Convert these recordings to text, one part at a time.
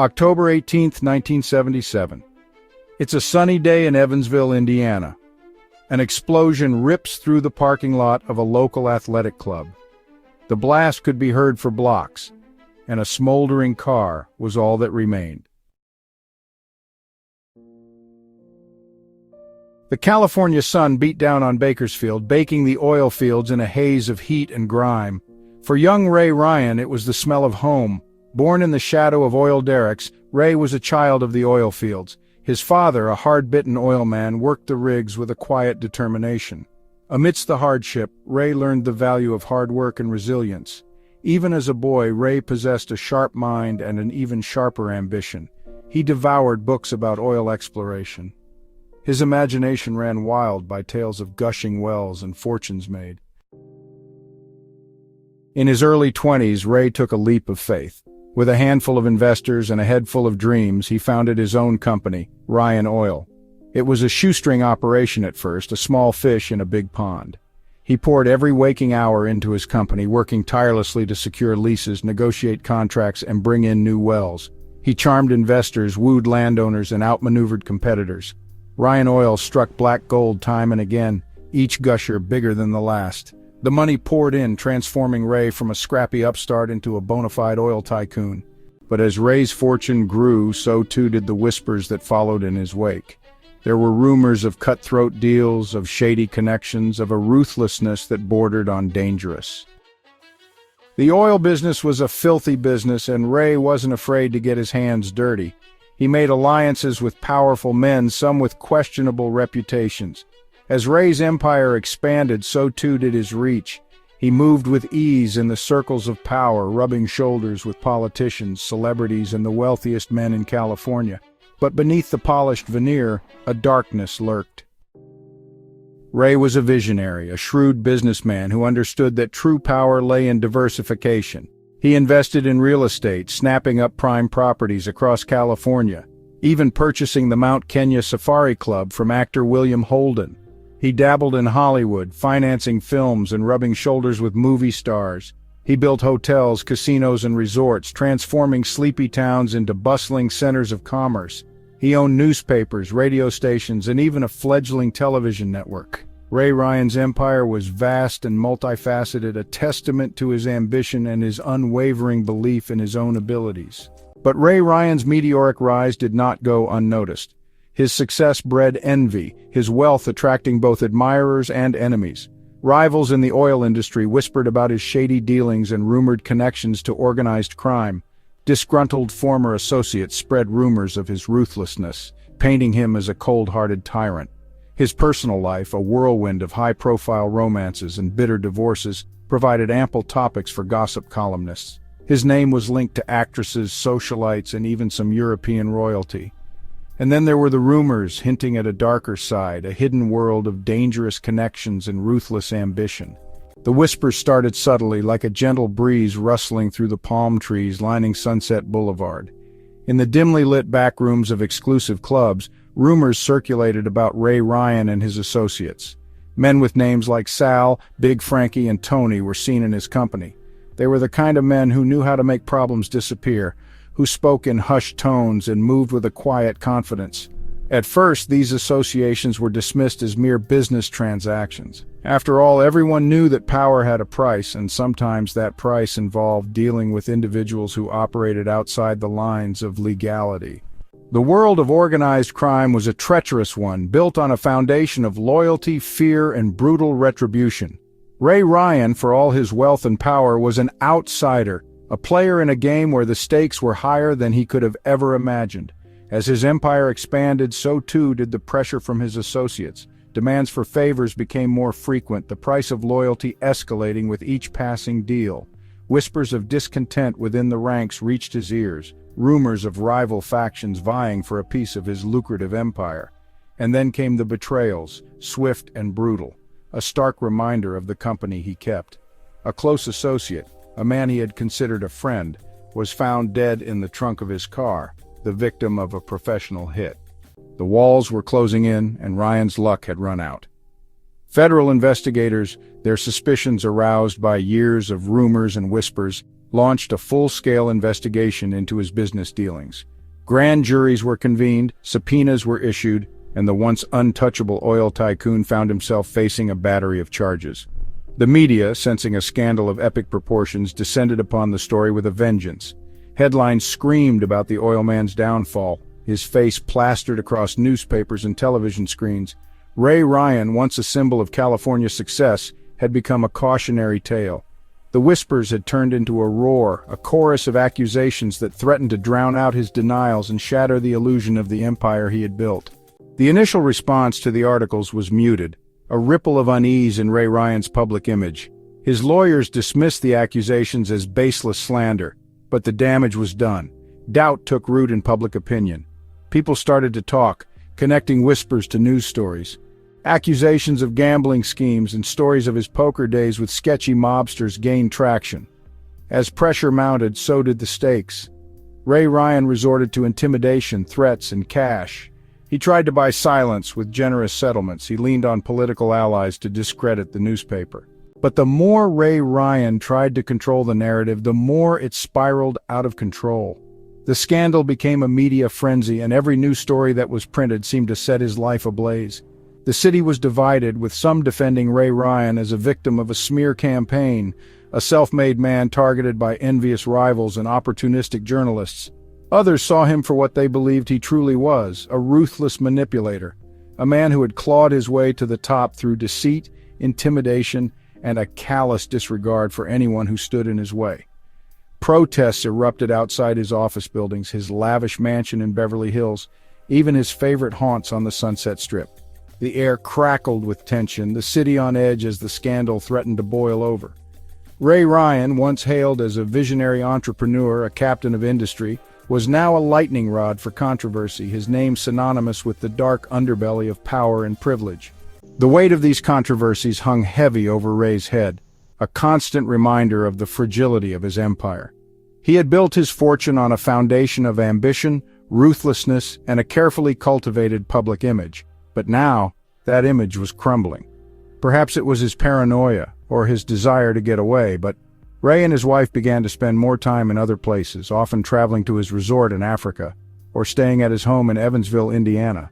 October 18, 1977. It's a sunny day in Evansville, Indiana. An explosion rips through the parking lot of a local athletic club. The blast could be heard for blocks, and a smoldering car was all that remained. The California sun beat down on Bakersfield, baking the oil fields in a haze of heat and grime. For young Ray Ryan, it was the smell of home. Born in the shadow of oil derricks, Ray was a child of the oil fields. His father, a hard-bitten oilman, worked the rigs with a quiet determination. Amidst the hardship, Ray learned the value of hard work and resilience. Even as a boy, Ray possessed a sharp mind and an even sharper ambition. He devoured books about oil exploration. His imagination ran wild by tales of gushing wells and fortunes made. In his early 20s, Ray took a leap of faith. With a handful of investors and a head full of dreams, he founded his own company, Ryan Oil. It was a shoestring operation at first, a small fish in a big pond. He poured every waking hour into his company, working tirelessly to secure leases, negotiate contracts, and bring in new wells. He charmed investors, wooed landowners, and outmaneuvered competitors. Ryan Oil struck black gold time and again, each gusher bigger than the last. The money poured in, transforming Ray from a scrappy upstart into a bona fide oil tycoon. But as Ray's fortune grew, so too did the whispers that followed in his wake. There were rumors of cutthroat deals, of shady connections, of a ruthlessness that bordered on dangerous. The oil business was a filthy business, and Ray wasn't afraid to get his hands dirty. He made alliances with powerful men, some with questionable reputations. As Ray's empire expanded, so too did his reach. He moved with ease in the circles of power, rubbing shoulders with politicians, celebrities, and the wealthiest men in California. But beneath the polished veneer, a darkness lurked. Ray was a visionary, a shrewd businessman who understood that true power lay in diversification. He invested in real estate, snapping up prime properties across California, even purchasing the Mount Kenya Safari Club from actor William Holden. He dabbled in Hollywood, financing films and rubbing shoulders with movie stars. He built hotels, casinos, and resorts, transforming sleepy towns into bustling centers of commerce. He owned newspapers, radio stations, and even a fledgling television network. Ray Ryan's empire was vast and multifaceted, a testament to his ambition and his unwavering belief in his own abilities. But Ray Ryan's meteoric rise did not go unnoticed. His success bred envy, his wealth attracting both admirers and enemies. Rivals in the oil industry whispered about his shady dealings and rumored connections to organized crime. Disgruntled former associates spread rumors of his ruthlessness, painting him as a cold-hearted tyrant. His personal life, a whirlwind of high-profile romances and bitter divorces, provided ample topics for gossip columnists. His name was linked to actresses, socialites, and even some European royalty. And then there were the rumors hinting at a darker side, a hidden world of dangerous connections and ruthless ambition. The whispers started subtly, like a gentle breeze rustling through the palm trees lining Sunset Boulevard. In the dimly lit back rooms of exclusive clubs, rumors circulated about Ray Ryan and his associates. Men with names like Sal, Big Frankie, and Tony were seen in his company. They were the kind of men who knew how to make problems disappear, who spoke in hushed tones and moved with a quiet confidence. At first, these associations were dismissed as mere business transactions. After all, everyone knew that power had a price, and sometimes that price involved dealing with individuals who operated outside the lines of legality. The world of organized crime was a treacherous one, built on a foundation of loyalty, fear, and brutal retribution. Ray Ryan, for all his wealth and power, was an outsider, a player in a game where the stakes were higher than he could have ever imagined. As his empire expanded, so too did the pressure from his associates. Demands for favors became more frequent, the price of loyalty escalating with each passing deal. Whispers of discontent within the ranks reached his ears, rumors of rival factions vying for a piece of his lucrative empire. And then came the betrayals, swift and brutal, a stark reminder of the company he kept. A close associate, a man he had considered a friend, was found dead in the trunk of his car, the victim of a professional hit. The walls were closing in, and Ryan's luck had run out. Federal investigators, their suspicions aroused by years of rumors and whispers, launched a full-scale investigation into his business dealings. Grand juries were convened, subpoenas were issued, and the once untouchable oil tycoon found himself facing a battery of charges. The media, sensing a scandal of epic proportions, descended upon the story with a vengeance. Headlines screamed about the oil man's downfall, his face plastered across newspapers and television screens. Ray Ryan, once a symbol of California's success, had become a cautionary tale. The whispers had turned into a roar, a chorus of accusations that threatened to drown out his denials and shatter the illusion of the empire he had built. The initial response to the articles was muted, a ripple of unease in Ray Ryan's public image. His lawyers dismissed the accusations as baseless slander, but the damage was done. Doubt took root in public opinion. People started to talk, connecting whispers to news stories. Accusations of gambling schemes and stories of his poker days with sketchy mobsters gained traction. As pressure mounted, so did the stakes. Ray Ryan resorted to intimidation, threats, and cash. He tried to buy silence with generous settlements. He leaned on political allies to discredit the newspaper. But the more Ray Ryan tried to control the narrative, the more it spiraled out of control. The scandal became a media frenzy, and every news story that was printed seemed to set his life ablaze. The city was divided, with some defending Ray Ryan as a victim of a smear campaign, a self-made man targeted by envious rivals and opportunistic journalists. Others saw him for what they believed he truly was, a ruthless manipulator, a man who had clawed his way to the top through deceit, intimidation, and a callous disregard for anyone who stood in his way. Protests erupted outside his office buildings, his lavish mansion in Beverly Hills, even his favorite haunts on the Sunset Strip. The air crackled with tension, the city on edge as the scandal threatened to boil over. Ray Ryan, once hailed as a visionary entrepreneur, a captain of industry, was now a lightning rod for controversy, his name synonymous with the dark underbelly of power and privilege. The weight of these controversies hung heavy over Ray's head, a constant reminder of the fragility of his empire. He had built his fortune on a foundation of ambition, ruthlessness, and a carefully cultivated public image. But now, that image was crumbling. Perhaps it was his paranoia, or his desire to get away, but Ray and his wife began to spend more time in other places, often traveling to his resort in Africa, or staying at his home in Evansville, Indiana.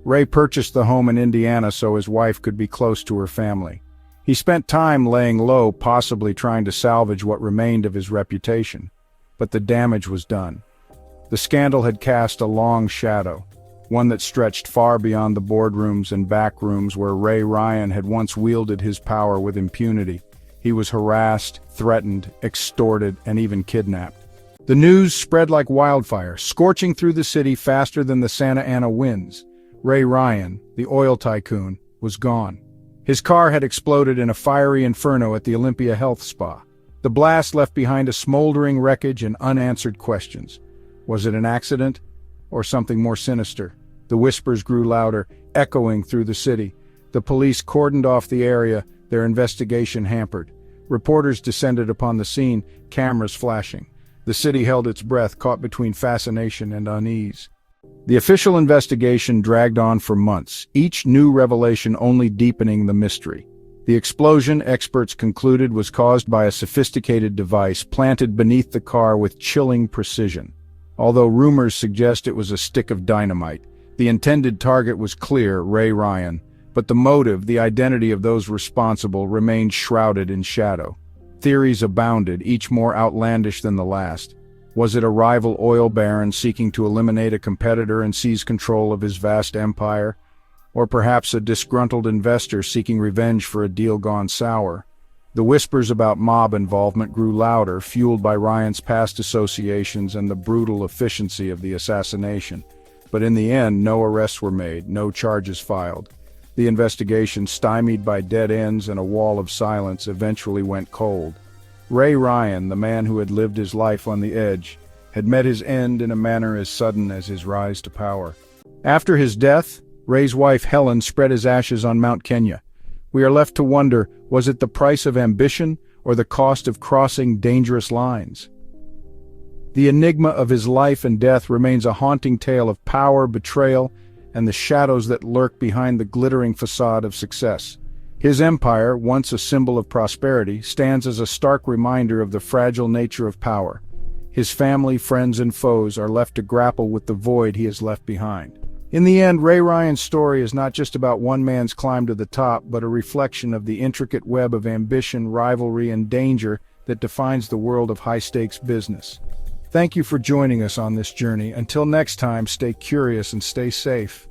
Ray purchased the home in Indiana so his wife could be close to her family. He spent time laying low, possibly trying to salvage what remained of his reputation. But the damage was done. The scandal had cast a long shadow, one that stretched far beyond the boardrooms and back rooms where Ray Ryan had once wielded his power with impunity. He was harassed, threatened, extorted, and even kidnapped. The news spread like wildfire, scorching through the city faster than the Santa Ana winds. Ray Ryan, the oil tycoon, was gone. His car had exploded in a fiery inferno at the Olympia Health Spa. The blast left behind a smoldering wreckage and unanswered questions. Was it an accident, or something more sinister? The whispers grew louder, echoing through the city. The police cordoned off the area, their investigation hampered. Reporters descended upon the scene, cameras flashing. The city held its breath, caught between fascination and unease. The official investigation dragged on for months, each new revelation only deepening the mystery. The explosion, experts concluded, was caused by a sophisticated device planted beneath the car with chilling precision. Although rumors suggest it was a stick of dynamite, the intended target was clear, Ray Ryan, but the motive, the identity of those responsible, remained shrouded in shadow. Theories abounded, each more outlandish than the last. Was it a rival oil baron seeking to eliminate a competitor and seize control of his vast empire? Or perhaps a disgruntled investor seeking revenge for a deal gone sour? The whispers about mob involvement grew louder, fueled by Ryan's past associations and the brutal efficiency of the assassination. But in the end, no arrests were made, no charges filed. The investigation, stymied by dead ends and a wall of silence, eventually went cold. Ray Ryan, the man who had lived his life on the edge, had met his end in a manner as sudden as his rise to power. After his death, Ray's wife Helen spread his ashes on Mount Kenya. We are left to wonder, was it the price of ambition or the cost of crossing dangerous lines? The enigma of his life and death remains a haunting tale of power, betrayal, and the shadows that lurk behind the glittering facade of success. His empire, once a symbol of prosperity, stands as a stark reminder of the fragile nature of power. His family, friends, and foes are left to grapple with the void he has left behind. In the end, Ray Ryan's story is not just about one man's climb to the top, but a reflection of the intricate web of ambition, rivalry, and danger that defines the world of high-stakes business. Thank you for joining us on this journey. Until next time, stay curious and stay safe.